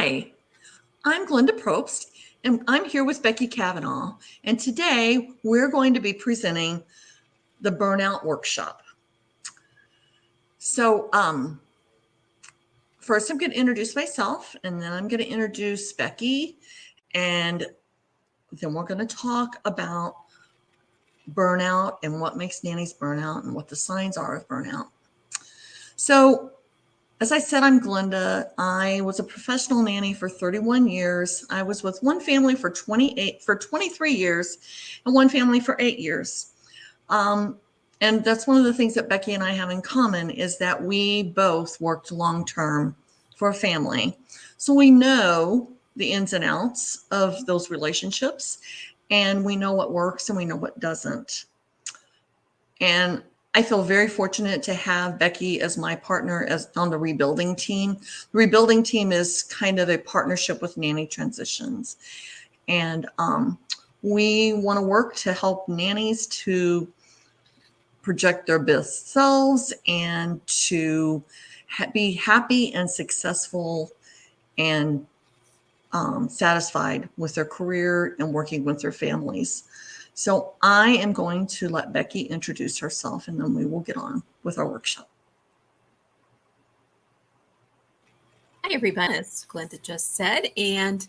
Hi, I'm Glenda Propst, and I'm here with Becky Kavanagh. And today we're going to be presenting the Burnout Workshop. So, first I'm going to introduce myself, and then I'm going to introduce Becky, and then we're going to talk about burnout and what makes nannies burnout and what the signs are of burnout. So, as I said, I'm Glenda. I was a professional nanny for 31 years. I was with one family for 23 years and one family for 8 years. And that's one of the things that Becky and I have in common is that we both worked long-term for a family. So we know the ins and outs of those relationships, and we know what works and we know what doesn't. And I feel very fortunate to have Becky as my partner on the rebuilding team. The rebuilding team is kind of a partnership with Nanny Transitions. And we want to work to help nannies to project their best selves and to be happy and successful and satisfied with their career and working with their families. So I am going to let Becky introduce herself, and then we will get on with our workshop. Hi, everybody. As Glenda just said, and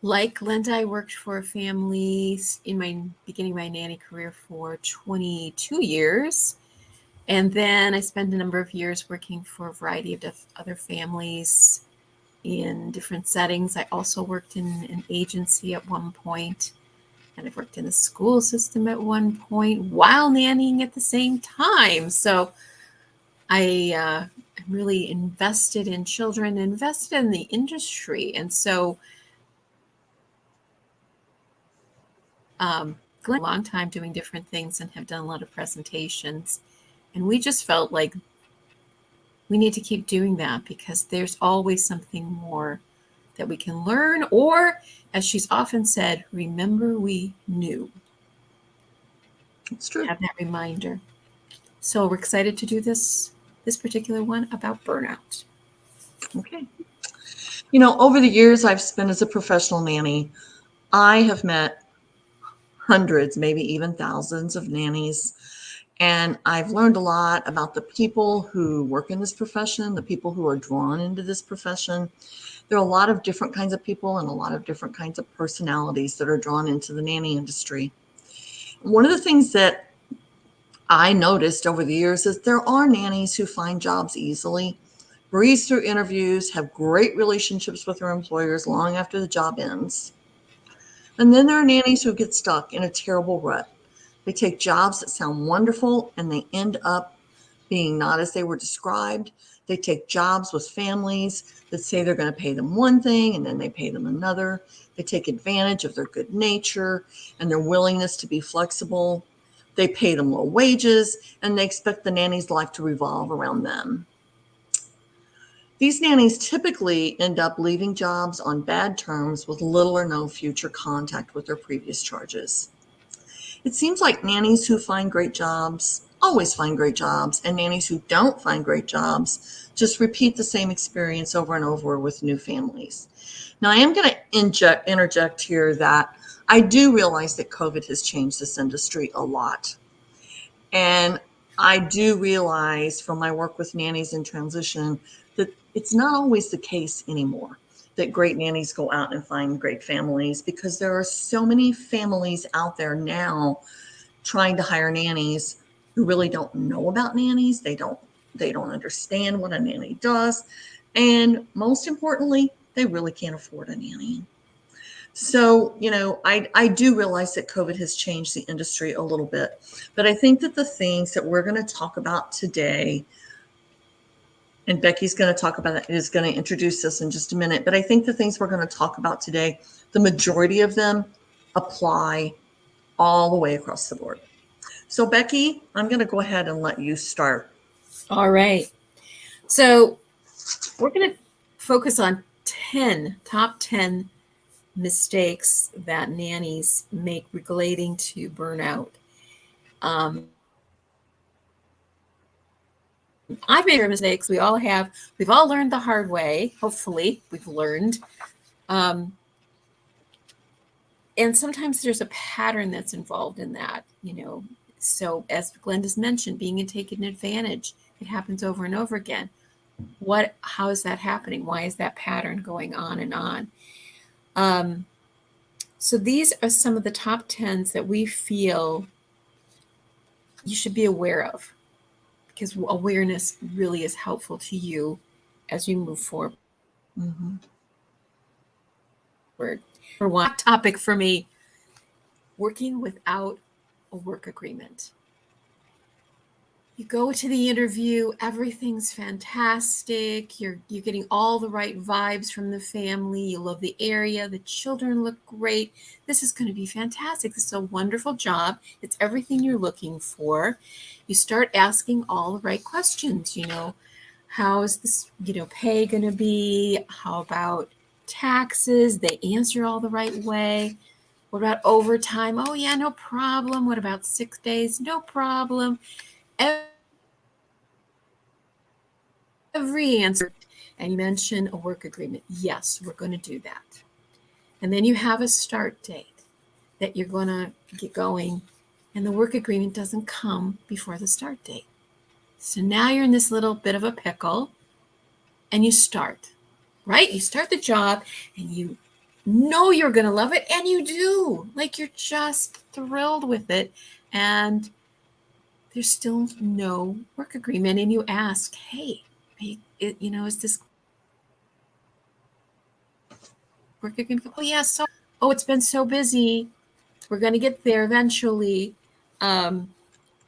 like Glenda, I worked for families in my beginning my nanny career for 22 years. And then I spent a number of years working for a variety of other families in different settings. I also worked in an agency at one point, and I've worked in the school system at one point while nannying at the same time. So I'm really invested in children, invested in the industry. And so Glenn, a long time doing different things and have done a lot of presentations. And we just felt like we need to keep doing that because there's always something more that we can learn, or as she's often said, remember we knew. It's true. Have that reminder. So we're excited to do this particular one about burnout. Okay. You know, over the years I've spent as a professional nanny, I have met hundreds, maybe even thousands of nannies. And I've learned a lot about the people who work in this profession, the people who are drawn into this profession. There are a lot of different kinds of people and a lot of different kinds of personalities that are drawn into the nanny industry. One of the things that I noticed over the years is there are nannies who find jobs easily, breeze through interviews, have great relationships with their employers long after the job ends. And then there are nannies who get stuck in a terrible rut. They take jobs that sound wonderful and they end up being not as they were described. They take jobs with families that say they're going to pay them one thing and then they pay them another. They take advantage of their good nature and their willingness to be flexible. They pay them low wages and they expect the nanny's life to revolve around them. These nannies typically end up leaving jobs on bad terms with little or no future contact with their previous charges. It seems like nannies who find great jobs always find great jobs, and nannies who don't find great jobs just repeat the same experience over and over with new families. Now, I am going to interject here that I do realize that COVID has changed this industry a lot. And I do realize from my work with nannies in transition that it's not always the case anymore that great nannies go out and find great families, because there are so many families out there now trying to hire nannies who really don't know about nannies. They don't understand what a nanny does. And most importantly, they really can't afford a nanny. So, you know, I do realize that COVID has changed the industry a little bit, but I think that the things that we're going to talk about today, and Becky's going to talk about it, is going to introduce this in just a minute, but I think the things we're going to talk about today, the majority of them apply all the way across the board. So Becky, I'm going to go ahead and let you start. All right. So we're going to focus on top 10 mistakes that nannies make relating to burnout. I've made mistakes. We all have. We've all learned the hard way. Hopefully, we've learned. Um, and sometimes there's a pattern that's involved in that, So as Glenda's mentioned, being taken advantage, it happens over and over again. How is that happening? Why is that pattern going on and on? So these are some of the top 10s that we feel you should be aware of, because awareness really is helpful to you as you move forward. Mm-hmm. For one topic for me, working without a work agreement. You go to the interview, everything's fantastic. You're getting all the right vibes from the family. You love the area. The children look great. This is going to be fantastic. This is a wonderful job. It's everything you're looking for. You start asking all the right questions. How is this, pay going to be? How about taxes? They answer all the right way. What about overtime? Oh, yeah, no problem. What about 6 days? No problem. Every answer. And you mention a work agreement. Yes, we're going to do that. And then you have a start date that you're going to get going. And the work agreement doesn't come before the start date. So now you're in this little bit of a pickle and you start, right? You start the job and you know you're going to love it, and you do. Like, you're just thrilled with it. And there's still no work agreement. And you ask, hey, is this work agreement? Oh, yeah. It's been so busy. We're going to get there eventually. But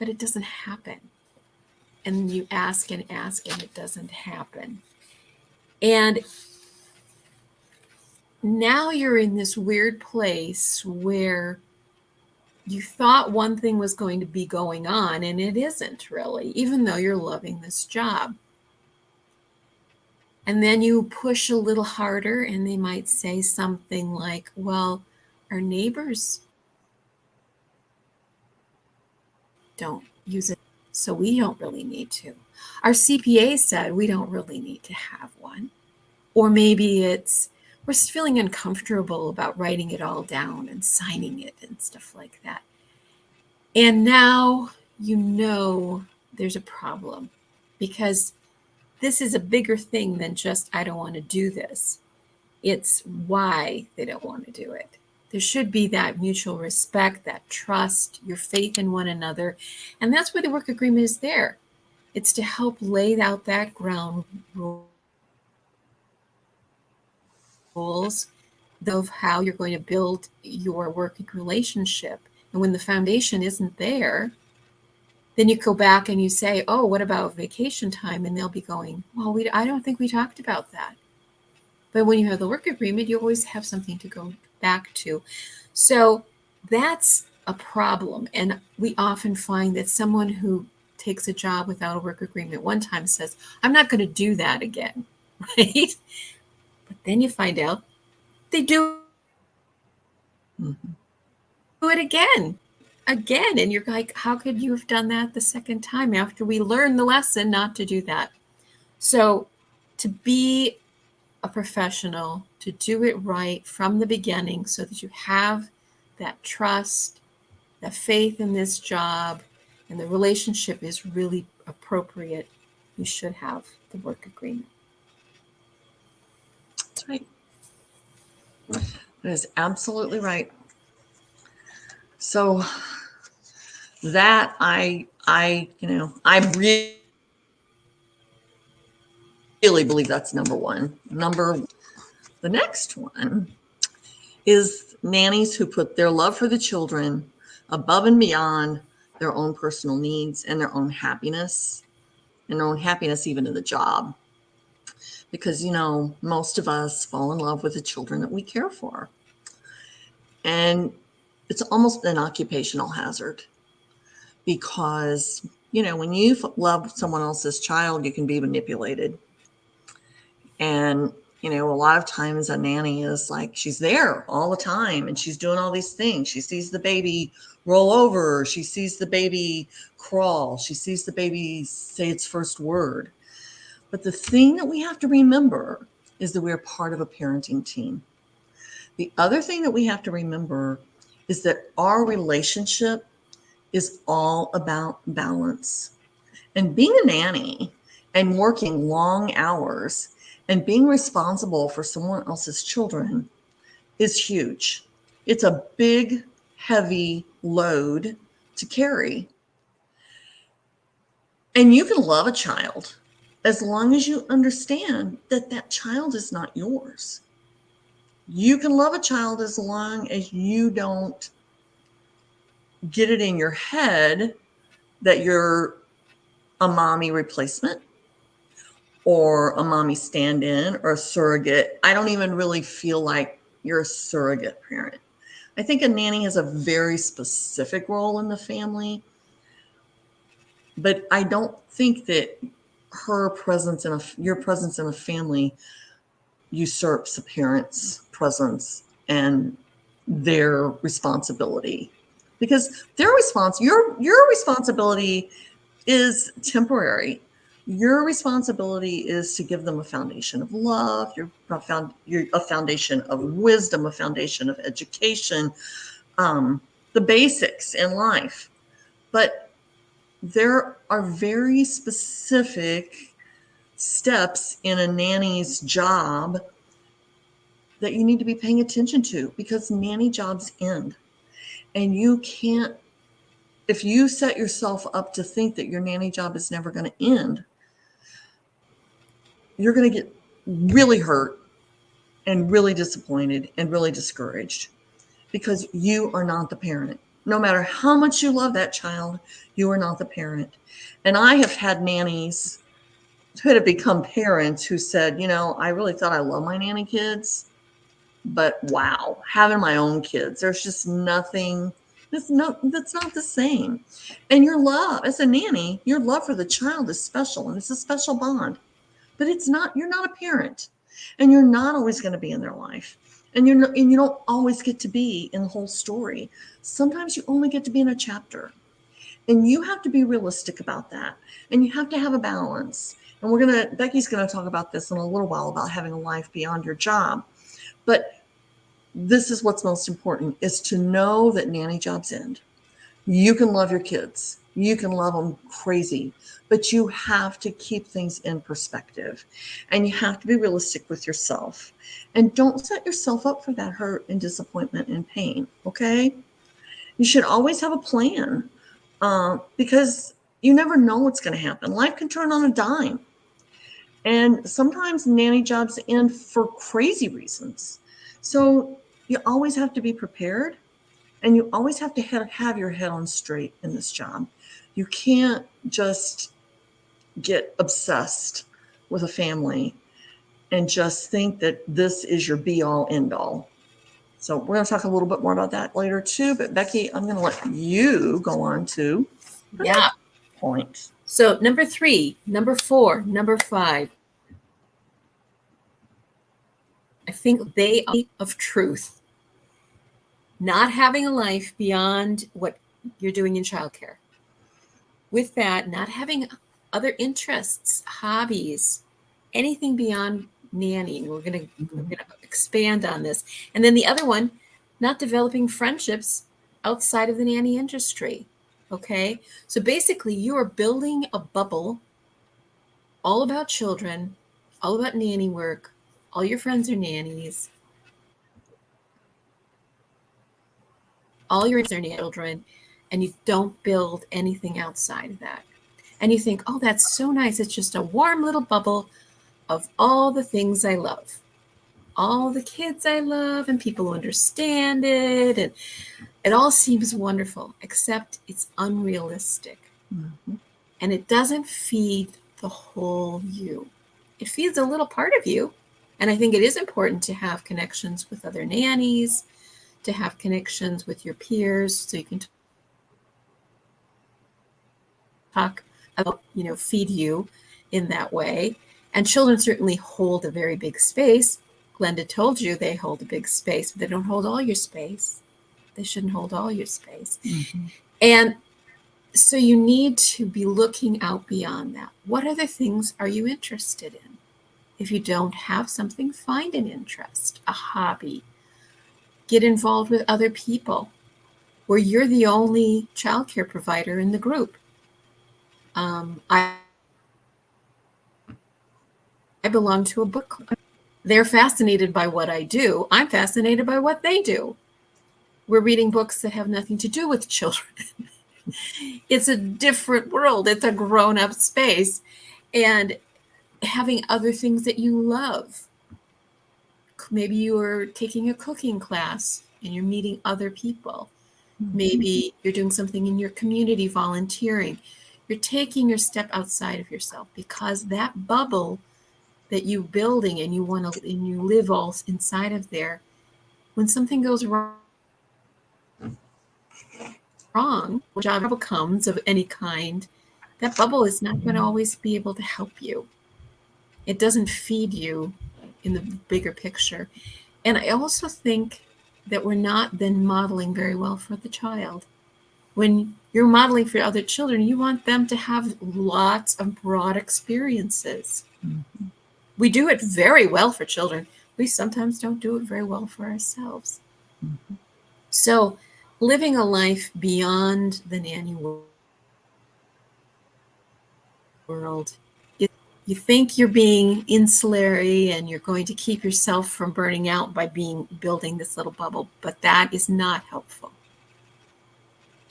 it doesn't happen. And you ask and ask, and it doesn't happen. And now you're in this weird place where you thought one thing was going to be going on, and it isn't really, even though you're loving this job. And then you push a little harder, and they might say something like, well, our neighbors don't use it, so we don't really need to. Our CPA said we don't really need to have one. Or maybe we're feeling uncomfortable about writing it all down and signing it and stuff like that. And now there's a problem, because this is a bigger thing than just, I don't want to do this. It's why they don't want to do it. There should be that mutual respect, that trust, your faith in one another. And that's why the work agreement is there. It's to help lay out that ground rules of how you're going to build your working relationship. And when the foundation isn't there, then you go back and you say, oh, what about vacation time? And they'll be going, well, I don't think we talked about that. But when you have the work agreement, you always have something to go back to. So that's a problem. And we often find that someone who takes a job without a work agreement one time says, I'm not going to do that again, right? But then you find out they do it again. And you're like, how could you have done that the second time after we learned the lesson not to do that? So to be a professional, to do it right from the beginning, so that you have that trust, that faith in this job, and the relationship is really appropriate, you should have the work agreement. That's right. That is absolutely right. So that I really believe that's number one. The next one is nannies who put their love for the children above and beyond their own personal needs and their own happiness even in the job. Because, most of us fall in love with the children that we care for. And it's almost an occupational hazard, because, when you love someone else's child, you can be manipulated. And A lot of times a nanny is like, she's there all the time and she's doing all these things. She sees the baby roll over. She sees the baby crawl. She sees the baby say its first word. But the thing that we have to remember is that we're part of a parenting team. The other thing that we have to remember is that our relationship is all about balance. And being a nanny and working long hours and being responsible for someone else's children is huge. It's a big, heavy load to carry. And you can love a child as long as you understand that that child is not yours. You can love a child as long as you don't get it in your head that you're a mommy replacement or a mommy stand-in or a surrogate. I don't even really feel like you're a surrogate parent. I think a nanny has a very specific role in the family, but I don't think that your presence in a family usurps a parent's presence and their responsibility, because your responsibility is temporary. Your responsibility is to give them a foundation of love, a foundation of wisdom, a foundation of education, the basics in life. But there are very specific steps in a nanny's job that you need to be paying attention to, because nanny jobs end. And you can't, if you set yourself up to think that your nanny job is never going to end, you're going to get really hurt and really disappointed and really discouraged, because you are not the parent. No matter how much you love that child, you are not the parent. And I have had nannies who had become parents who said, I really thought I loved my nanny kids, but wow, having my own kids, there's just nothing that's not the same. And your love as a nanny, your love for the child is special, and it's a special bond. But you're not a parent, and you're not always going to be in their life. And you don't always get to be in the whole story. Sometimes you only get to be in a chapter. And you have to be realistic about that. And you have to have a balance. And Becky's going to talk about this in a little while, about having a life beyond your job. But this is what's most important, is to know that nanny jobs end. You can love your kids. You can love them crazy, but you have to keep things in perspective, and you have to be realistic with yourself, and don't set yourself up for that hurt and disappointment and pain. Okay. You should always have a plan, because you never know what's going to happen. Life can turn on a dime. And sometimes nanny jobs end for crazy reasons. So you always have to be prepared, and you always have to have your head on straight in this job. You can't just get obsessed with a family and just think that this is your be all end all. So we're going to talk a little bit more about that later too. But Becky, I'm going to let you go on to the next point. So number 3, number 4, number 5. I think they are of truth. Not having a life beyond what you're doing in childcare. With that, not having other interests, hobbies, anything beyond nannying. We're going to expand on this. And then the other one, not developing friendships outside of the nanny industry. Okay. So basically you are building a bubble all about children, all about nanny work. All your friends are nannies. All your friends are children, and you don't build anything outside of that. And you think, oh, that's so nice. It's just a warm little bubble of all the things I love, all the kids I love, and people who understand it. And it all seems wonderful, except it's unrealistic. Mm-hmm. And it doesn't feed the whole you. It feeds a little part of you. And I think it is important to have connections with other nannies, to have connections with your peers, so you can talk about, feed you in that way. And children certainly hold a very big space. Glenda told you they hold a big space, but they don't hold all your space. They shouldn't hold all your space. Mm-hmm. And so you need to be looking out beyond that. What other things are you interested in? If you don't have something, find an interest, a hobby. Get involved with other people where you're the only childcare provider in the group. I belong to a book club. They're fascinated by what I do. I'm fascinated by what they do. We're reading books that have nothing to do with children. It's a different world. It's a grown-up space. And having other things that you love. Maybe you're taking a cooking class and you're meeting other people. Mm-hmm. Maybe you're doing something in your community, volunteering. You're taking your step outside of yourself, because that bubble that you're building and you live all inside of there, when something goes wrong, when trouble comes of any kind, that bubble is not going to always be able to help you. It doesn't feed you in the bigger picture. And I also think that we're not then modeling very well for the child. When you're modeling for other children, you want them to have lots of broad experiences. Mm-hmm. We do it very well for children. We sometimes don't do it very well for ourselves. Mm-hmm. So living a life beyond the nanny world, you think you're being insulary and you're going to keep yourself from burning out by building this little bubble, but that is not helpful.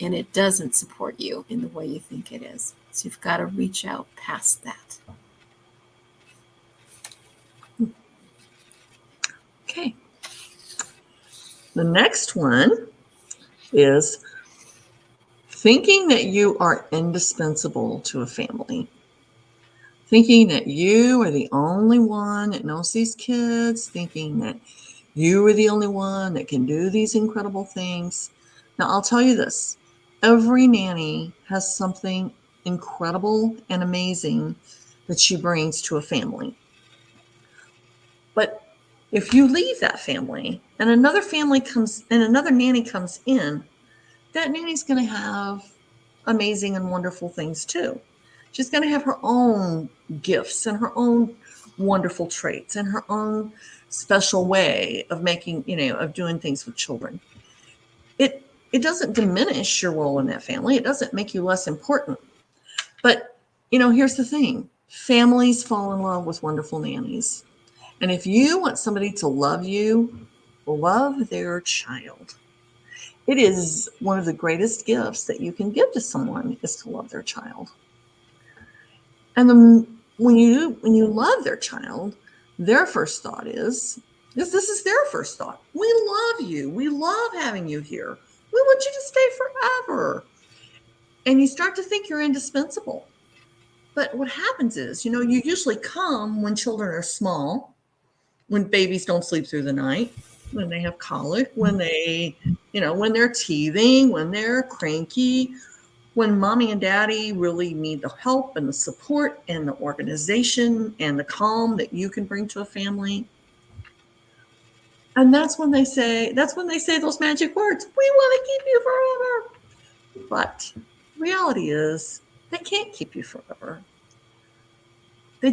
And it doesn't support you in the way you think it is. So you've got to reach out past that. Okay. The next one is thinking that you are indispensable to a family. Thinking that you are the only one that knows these kids, thinking that you are the only one that can do these incredible things. Now, I'll tell you this. Every nanny has something incredible and amazing that she brings to a family. But if you leave that family and another nanny comes in, that nanny's going to have amazing and wonderful things too. She's going to have her own gifts and her own wonderful traits and her own special way of of doing things with children. It doesn't diminish your role in that family. It doesn't make you less important. But, here's the thing. Families fall in love with wonderful nannies. And if you want somebody to love you, love their child. It is one of the greatest gifts that you can give to someone is to love their child. And when you love their child, their first thought is this is their first thought. We love you. We love having you here. We want you to stay forever. And you start to think you're indispensable. But what happens is, you usually come when children are small, when babies don't sleep through the night, when they have colic, when when they're teething, when they're cranky, when mommy and daddy really need the help and the support and the organization and the calm that you can bring to a family. And that's when they say those magic words, we want to keep you forever. But the reality is they can't keep you forever. They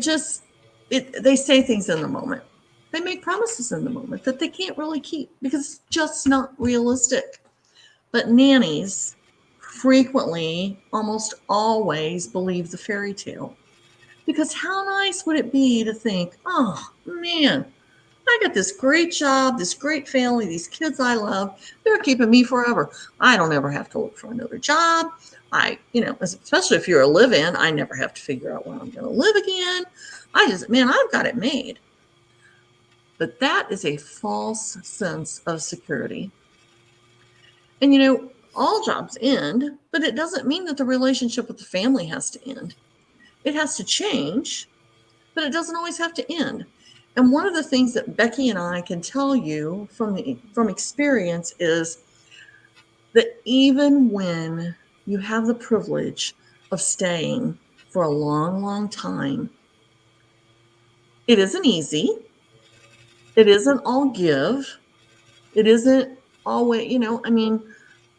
say things in the moment. They make promises in the moment that they can't really keep because it's just not realistic. But nannies frequently, almost always, believe the fairy tale. Because how nice would it be to think, oh man, I got this great job, this great family, these kids I love, they're keeping me forever. I don't ever have to look for another job. Especially if you're a live-in, I never have to figure out where I'm going to live again. I've got it made. But that is a false sense of security. And all jobs end, but it doesn't mean that the relationship with the family has to end. It has to change, but it doesn't always have to end. And one of the things that Becky and I can tell you from experience is that even when you have the privilege of staying for a long, long time, It isn't easy. It isn't all give. It isn't always, I mean,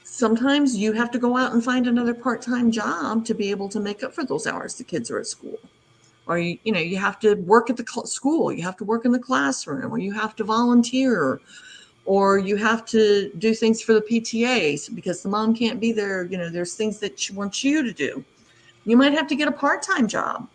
sometimes you have to go out and find another part-time job to be able to make up for those hours the kids are at school. Or you have to work at the school, you have to work in the classroom, or you have to volunteer, or you have to do things for the PTAs because the mom can't be there. There's things that she wants you to do. You might have to get a part-time job.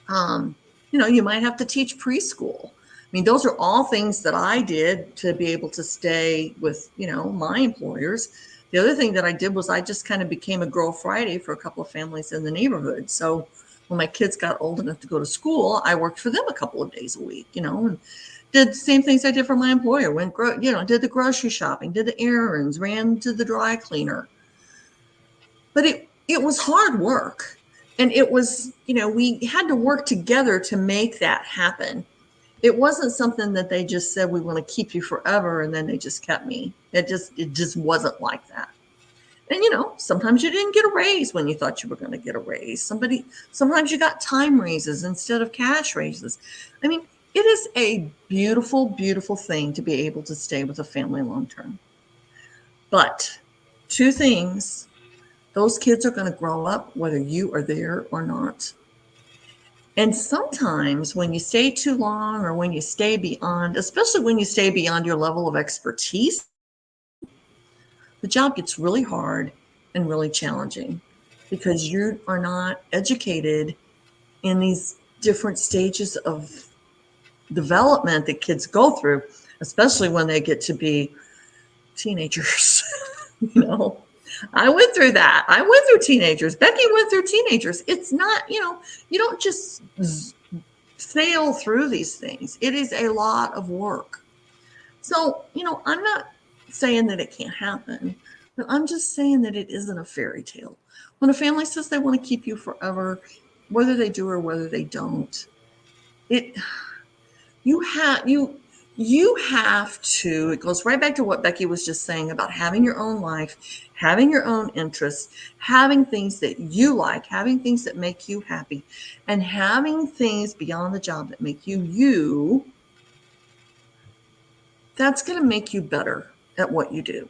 You might have to teach preschool. I mean, those are all things that I did to be able to stay with, my employers. The other thing that I did was I just kind of became a Girl Friday for a couple of families in the neighborhood. So when my kids got old enough to go to school, I worked for them a couple of days a week, and did the same things I did for my employer. Did the grocery shopping, did the errands, ran to the dry cleaner. But it was hard work. And it was, we had to work together to make that happen. It wasn't something that they just said, we want to keep you forever, and then they just kept me. It just wasn't like that. And sometimes you didn't get a raise when you thought you were going to get a raise. Sometimes you got time raises instead of cash raises. I mean, it is a beautiful, beautiful thing to be able to stay with a family long term. But two things: those kids are going to grow up whether you are there or not. And sometimes when you stay too long, or when you stay beyond, especially when you stay beyond your level of expertise, the job gets really hard and really challenging because you are not educated in these different stages of development that kids go through, especially when they get to be teenagers. I went through that. I went through teenagers. Becky went through teenagers. It's not, you don't just sail through these things. It is a lot of work. So, I'm not saying that it can't happen, but I'm just saying that it isn't a fairy tale. When a family says they want to keep you forever, whether they do or whether they don't, you have to, it goes right back to what Becky was just saying about having your own life, having your own interests, having things that you like, having things that make you happy, and having things beyond the job that make you. That's going to make you better at what you do.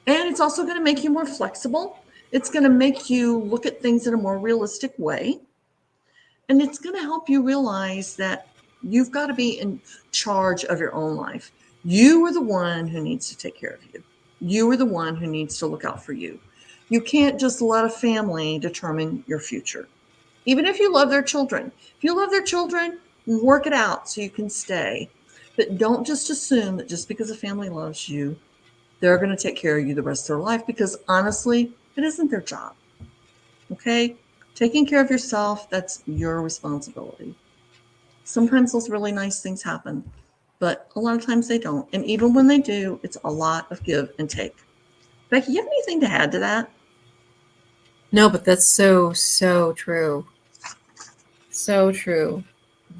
And it's also going to make you more flexible. It's going to make you look at things in a more realistic way. And it's going to help you realize that you've got to be in charge of your own life. You are the one who needs to take care of you. You are the one who needs to look out for you. You can't just let a family determine your future. Even if you love their children. If you love their children, work it out so you can stay. But don't just assume that just because a family loves you, they're going to take care of you the rest of their life, because honestly, it isn't their job. Okay? Taking care of yourself, that's your responsibility. Sometimes those really nice things happen, but a lot of times they don't. And even when they do, it's a lot of give and take. Becky, you have anything to add to that? No, but that's so, so true. So true.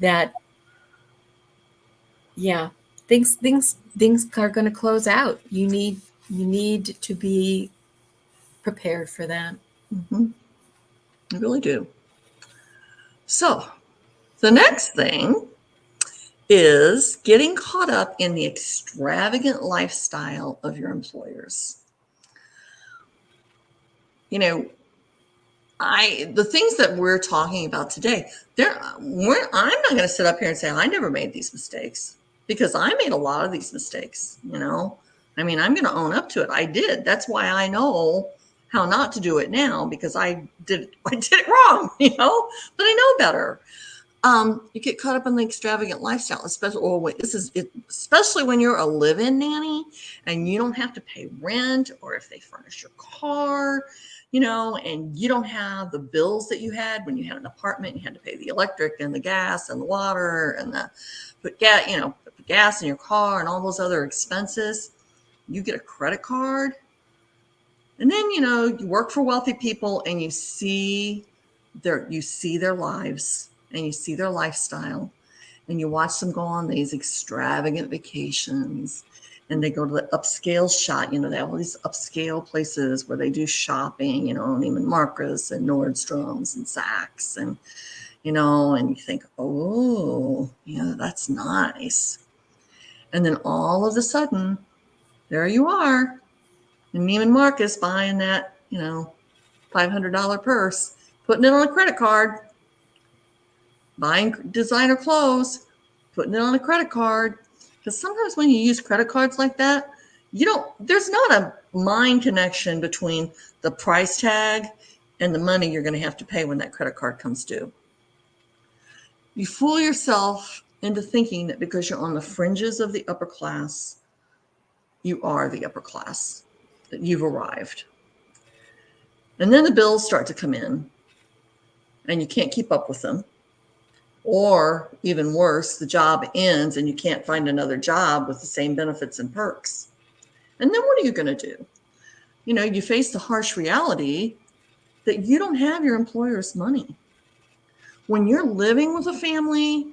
That, yeah, things are going to close out. You need to be prepared for that. Mm-hmm. You really do. So the next thing is getting caught up in the extravagant lifestyle of your employers. The things that we're talking about today, I'm not going to sit up here and say I never made these mistakes, because I made a lot of these mistakes. I'm going to own up to it. I did. That's why I know how not to do it now, because I did it wrong, but I know better. You get caught up in the extravagant lifestyle, especially when you're a live-in nanny and you don't have to pay rent, or if they furnish your car, and you don't have the bills that you had when you had an apartment. You had to pay the electric and the gas and the water and put gas in your car and all those other expenses. You get a credit card, and then you work for wealthy people, and you see their lives, and you see their lifestyle, and you watch them go on these extravagant vacations, and they go to the upscale shop. They have all these upscale places where they do shopping, Neiman Marcus and Nordstrom's and Saks, and and you think, oh, yeah, that's nice. And then all of a sudden, there you are, and Neiman Marcus buying that, $500 purse, putting it on a credit card, buying designer clothes, putting it on a credit card. Because sometimes when you use credit cards like that, there's not a mind connection between the price tag and the money you're going to have to pay when that credit card comes due. You fool yourself into thinking that because you're on the fringes of the upper class, you are the upper class, that you've arrived. And then the bills start to come in and you can't keep up with them. Or even worse, the job ends and you can't find another job with the same benefits and perks. And then what are you going to do? You face the harsh reality that you don't have your employer's money. When you're living with a family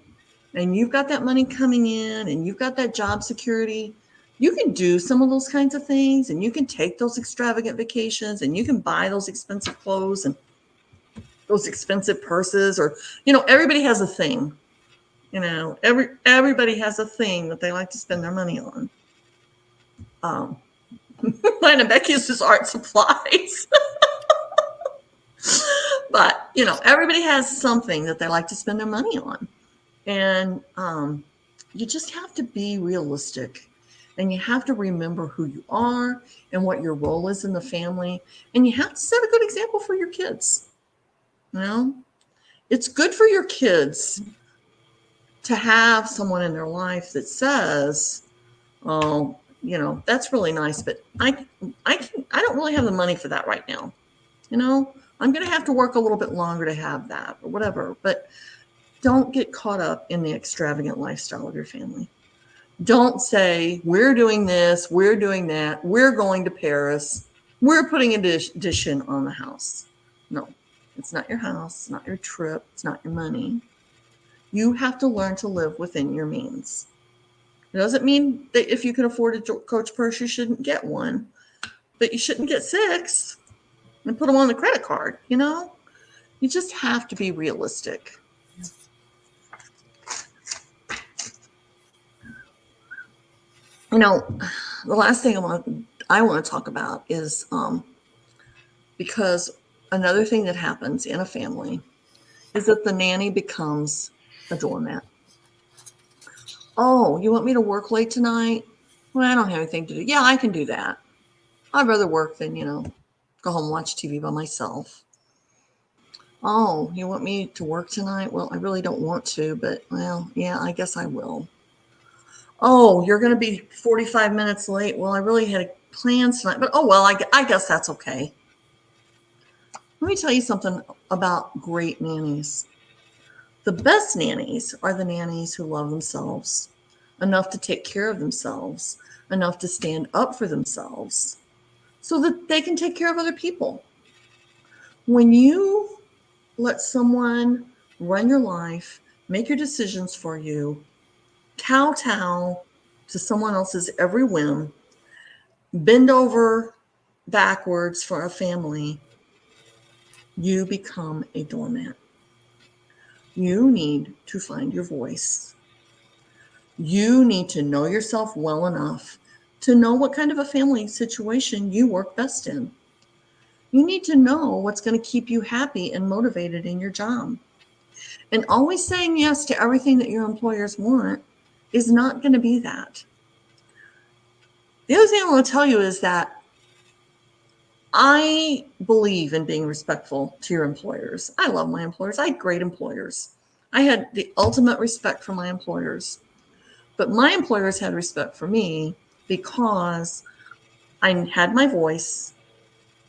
and you've got that money coming in and you've got that job security, you can do some of those kinds of things, and you can take those extravagant vacations, and you can buy those expensive clothes and those expensive purses, or, everybody has a thing. Everybody has a thing that they like to spend their money on. Mine and Becky's just art supplies. But, everybody has something that they like to spend their money on. And you just have to be realistic. And you have to remember who you are and what your role is in the family. And you have to set a good example for your kids. It's good for your kids to have someone in their life that says, oh, that's really nice, but I don't really have the money for that right now. I'm going to have to work a little bit longer to have that, or whatever. But don't get caught up in the extravagant lifestyle of your family. Don't say, we're doing this, we're doing that, we're going to Paris, we're putting addition on the house. No, it's not your house, it's not your trip, it's not your money. You have to learn to live within your means. It doesn't mean that if you can afford a Coach purse, you shouldn't get one, but you shouldn't get 6 and put them on the credit card. You just have to be realistic. The last thing I want to talk about is because another thing that happens in a family is that the nanny becomes a doormat. Oh, you want me to work late tonight? Well, I don't have anything to do. Yeah, I can do that. I'd rather work than, go home and watch TV by myself. Oh, you want me to work tonight? Well, I really don't want to, but, well, yeah, I guess I will. Oh, you're going to be 45 minutes late. Well, I really had plans tonight, but, oh, well, I guess that's okay. Let me tell you something about great nannies. The best nannies are the nannies who love themselves enough to take care of themselves, enough to stand up for themselves so that they can take care of other people. When you let someone run your life, make your decisions for you, kowtow to someone else's every whim, bend over backwards for a family, you become a doormat. You need to find your voice. You need to know yourself well enough to know what kind of a family situation you work best in. You need to know what's going to keep you happy and motivated in your job. And always saying yes to everything that your employers want is not going to be that. The other thing I want to tell you is that I believe in being respectful to your employers. I love my employers. I had great employers. I had the ultimate respect for my employers. But my employers had respect for me because I had my voice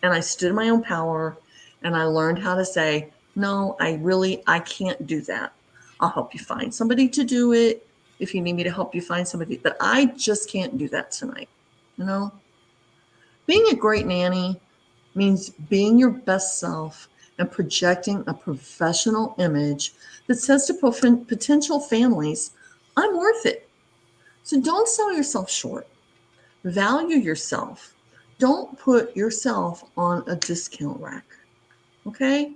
and I stood in my own power and I learned how to say, no, I can't do that. I'll help you find somebody to do it if you need me to help you find somebody, but I just can't do that tonight. Being a great nanny means being your best self and projecting a professional image that says to potential families, I'm worth it. So don't sell yourself short. Value yourself. Don't put yourself on a discount rack. Okay?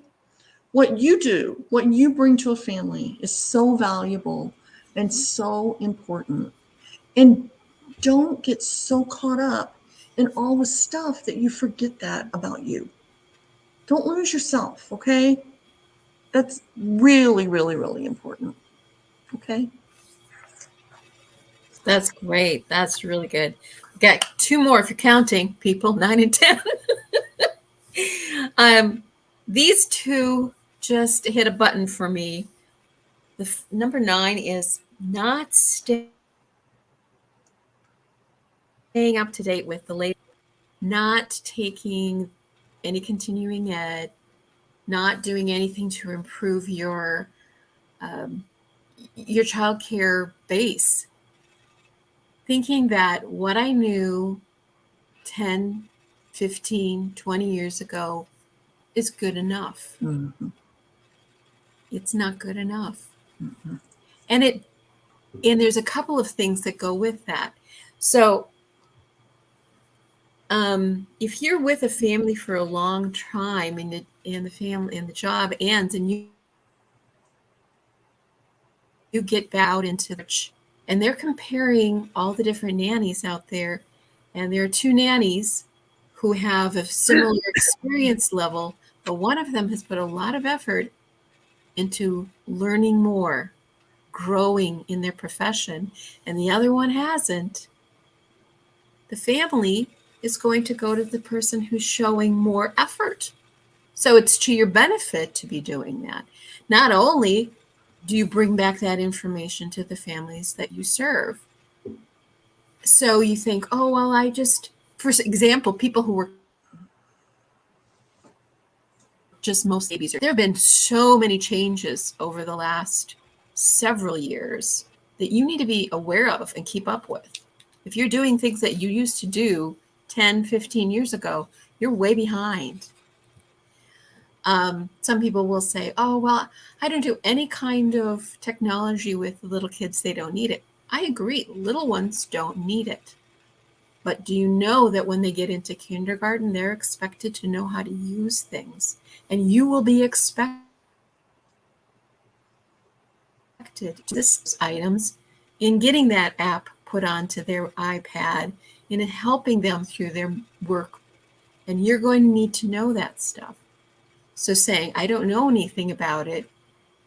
What you do, what you bring to a family is so valuable and so important. And don't get so caught up in all the stuff that you forget that about you. Don't lose yourself, okay? That's really, really, really important. Okay. That's great. That's really good. Got 2 more if you're counting, people, 9 and 10. These 2 just hit a button for me. Number 9 is not staying up to date with the latest, not taking any continuing ed, not doing anything to improve your child care base, thinking that what I knew 10, 15, 20 years ago is good enough. Mm-hmm. It's not good enough. Mm-hmm. And there's a couple of things that go with that. So if you're with a family for a long time and the job ends and you get back out into the church, and they're comparing all the different nannies out there, and there are 2 nannies who have a similar experience level, but one of them has put a lot of effort into learning more, growing in their profession, and the other one hasn't. The family is going to go to the person who's showing more effort. So it's to your benefit to be doing that. Not only do you bring back that information to the families that you serve. So you think, oh, well, for example, people who were just most babies. There have been so many changes over the last several years that you need to be aware of and keep up with. If you're doing things that you used to do 10, 15 years ago, you're way behind. Some people will say, oh, well, I don't do any kind of technology with little kids. They don't need it. I agree. Little ones don't need it. But do you know that when they get into kindergarten, they're expected to know how to use things? And you will be expected to list items in getting that app put onto their iPad and in helping them through their work. And you're going to need to know that stuff. So saying, I don't know anything about it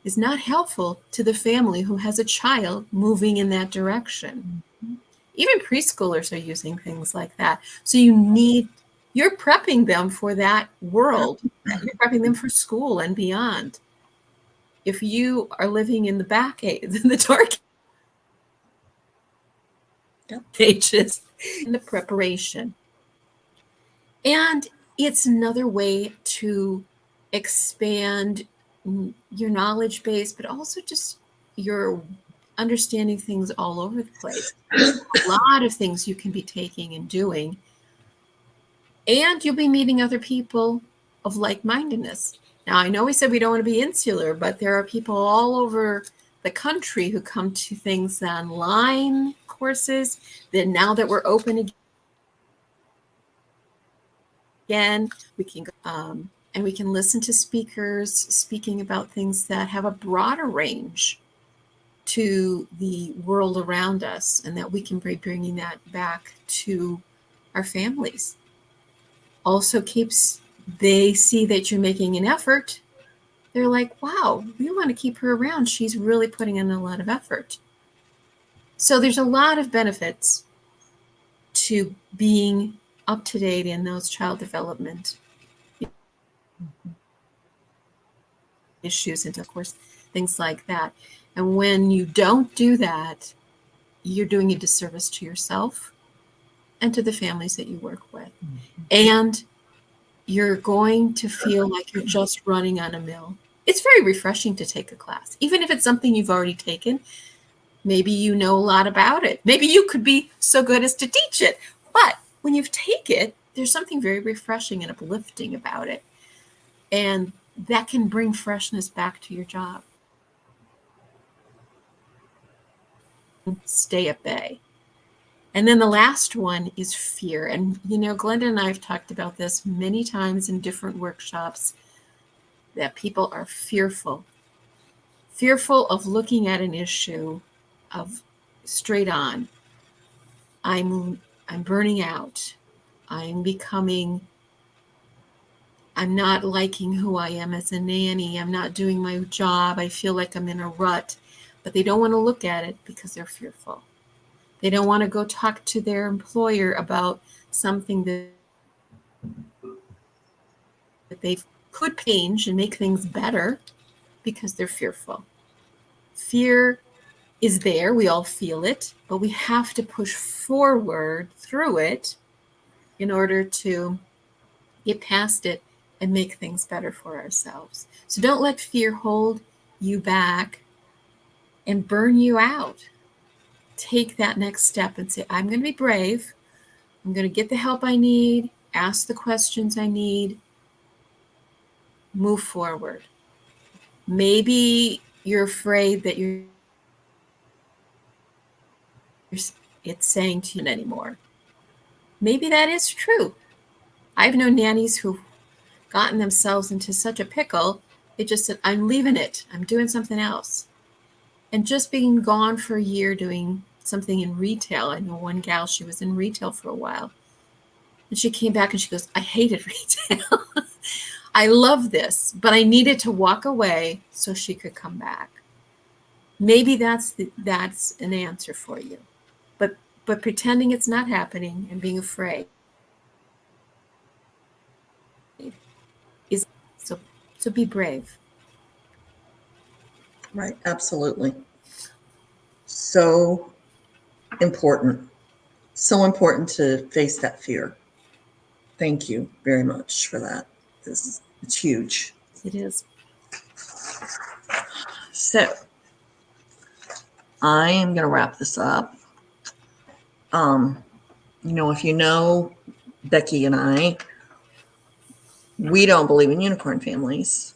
is not helpful to the family who has a child moving in that direction. Mm-hmm. Even preschoolers are using things like that. So you're prepping them for that world. You're prepping them for school and beyond. If you are living in the dark ages, in the preparation. And it's another way to expand your knowledge base, but also just your understanding things all over the place. There's a lot of things you can be taking and doing. And you'll be meeting other people of like-mindedness. Now, I know we said we don't want to be insular, but there are people all over the country who come to things online courses. Then now that we're open again, we can go, and we can listen to speakers speaking about things that have a broader range to the world around us, and that we can be bringing that back to our families. Also they see that you're making an effort. They're like, wow, we want to keep her around. She's really putting in a lot of effort. So there's a lot of benefits to being up to date in those child development issues, and of course, things like that. And when you don't do that, you're doing a disservice to yourself and to the families that you work with. Mm-hmm. And you're going to feel like you're just running on a mill. It's very refreshing to take a class, even if it's something you've already taken. Maybe you know a lot about it. Maybe you could be so good as to teach it. But when you take it, there's something very refreshing and uplifting about it. And that can bring freshness back to your job. Stay at bay. And then the last one is fear. And, Glenda and I have talked about this many times in different workshops. that people are fearful of looking at an issue of straight on. I'm burning out. I'm not liking who I am as a nanny. I'm not doing my job. I feel like I'm in a rut. But they don't want to look at it because they're fearful. They don't want to go talk to their employer about something that they could change and make things better because they're fearful. Fear is there. We all feel it, but we have to push forward through it in order to get past it and make things better for ourselves. So don't let fear hold you back and burn you out. Take that next step and say, I'm going to be brave. I'm going to get the help I need, ask the questions I need, move forward. Maybe you're afraid that it's saying to you anymore. Maybe that is true. I've known nannies who've gotten themselves into such a pickle, they just said, I'm leaving it. I'm doing something else. And just being gone for a year doing something in retail. I know one gal, she was in retail for a while. And she came back and she goes, I hated retail. I love this, but I needed to walk away so she could come back. Maybe that's an answer for you. But pretending it's not happening and being afraid is so be brave. Right, absolutely. So important. So important to face that fear. Thank you very much for that. It's huge. It is. So I am going to wrap this up. If you know Becky and I, we don't believe in unicorn families.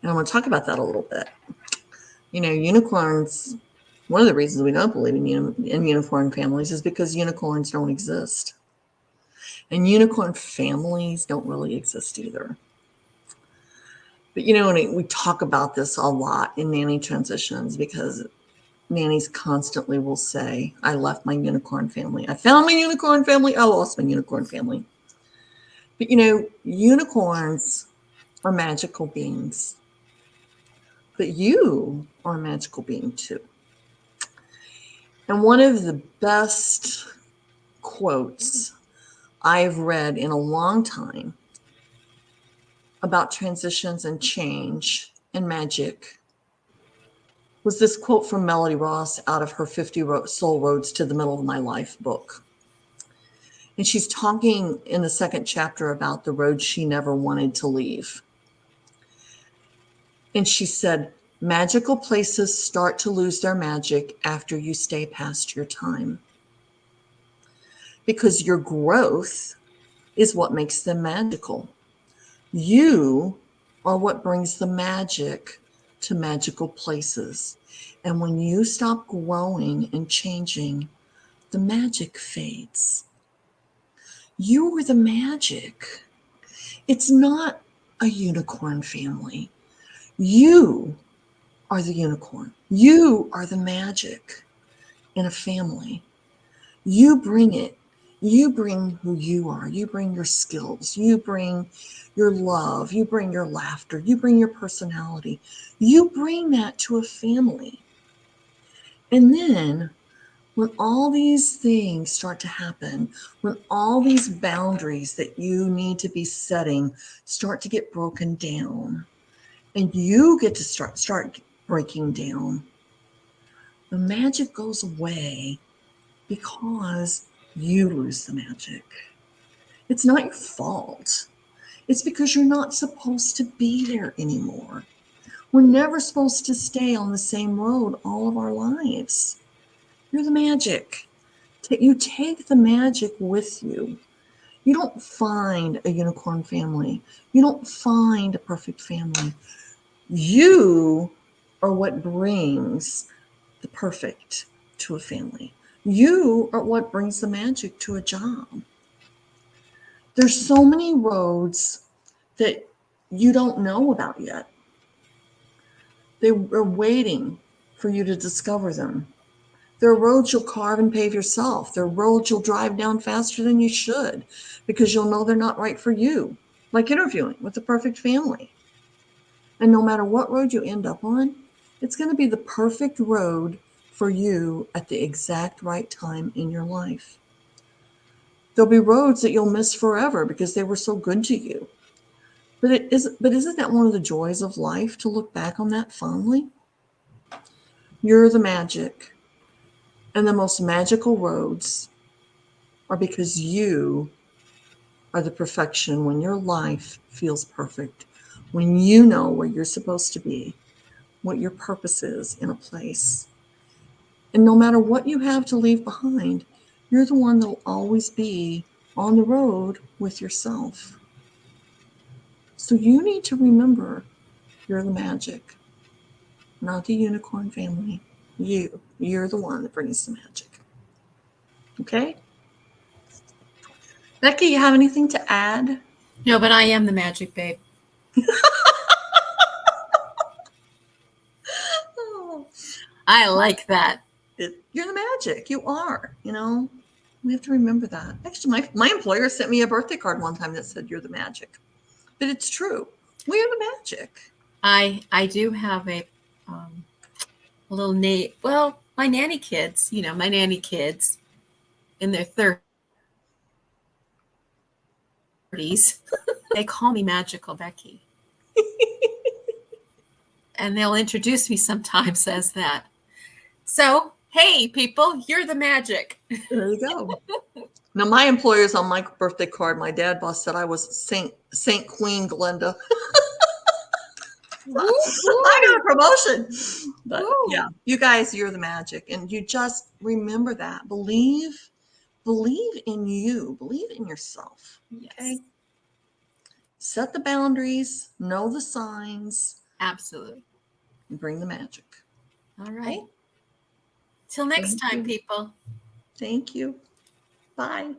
And I want to talk about that a little bit. Unicorns, one of the reasons we don't believe in unicorn families is because unicorns don't exist. And unicorn families don't really exist either. But, we talk about this a lot in Nanny Transitions because nannies constantly will say, I left my unicorn family. I found my unicorn family. I lost my unicorn family. But, unicorns are magical beings. But you are a magical being too. And one of the best quotes I've read in a long time about transitions and change and magic was this quote from Melody Ross out of her 50 Soul Roads to the Middle of My Life book. And she's talking in the second chapter about the road she never wanted to leave. And she said, magical places start to lose their magic after you stay past your time. Because your growth is what makes them magical. You are what brings the magic to magical places. And when you stop growing and changing, the magic fades. You are the magic. It's not a unicorn family. You are the unicorn. You are the magic in a family. You bring it. You bring who you are. You bring your skills. You bring your love. You bring your laughter. You bring your personality. You bring that to a family. And then when all these things start to happen, when all these boundaries that you need to be setting start to get broken down, and you get to start breaking down, the magic goes away because you lose the magic. It's not your fault. It's because you're not supposed to be there anymore. We're never supposed to stay on the same road all of our lives. You're the magic. You take the magic with you. You don't find a unicorn family. You don't find a perfect family. You are what brings the perfect to a family. You are what brings the magic to a job. There's so many roads that you don't know about yet. They are waiting for you to discover them. There are roads you'll carve and pave yourself. There are roads you'll drive down faster than you should because you'll know they're not right for you, like interviewing with the perfect family. And no matter what road you end up on, it's going to be the perfect road for you at the exact right time in your life. There'll be roads that you'll miss forever because they were so good to you. But isn't that one of the joys of life to look back on that fondly? You're the magic. And the most magical roads are because you are the perfection when your life feels perfect, when you know where you're supposed to be, what your purpose is in a place. And no matter what you have to leave behind, you're the one that will always be on the road with yourself. So you need to remember you're the magic, not the unicorn family. You're the one that brings the magic. Okay? Becky, you have anything to add? No, but I am the magic babe. Oh, I like that. you're the magic. You are, We have to remember that. Actually, my employer sent me a birthday card one time that said, "You're the magic." But it's true. We are the magic. I do have a little well, my nanny kids, my nanny kids in their 30s, they call me Magical Becky. And they'll introduce me sometimes as that. So, hey, people, you're the magic. There you go. Now, my employers on my birthday card, my dad boss said I was Saint Queen Glenda. I got a promotion. But yeah, you guys, you're the magic. And you just remember that. Believe in you. Believe in yourself. Yes. Okay. Set the boundaries, know the signs. Absolutely. And bring the magic. All right. Okay? Till next time, people. Thank you. Bye.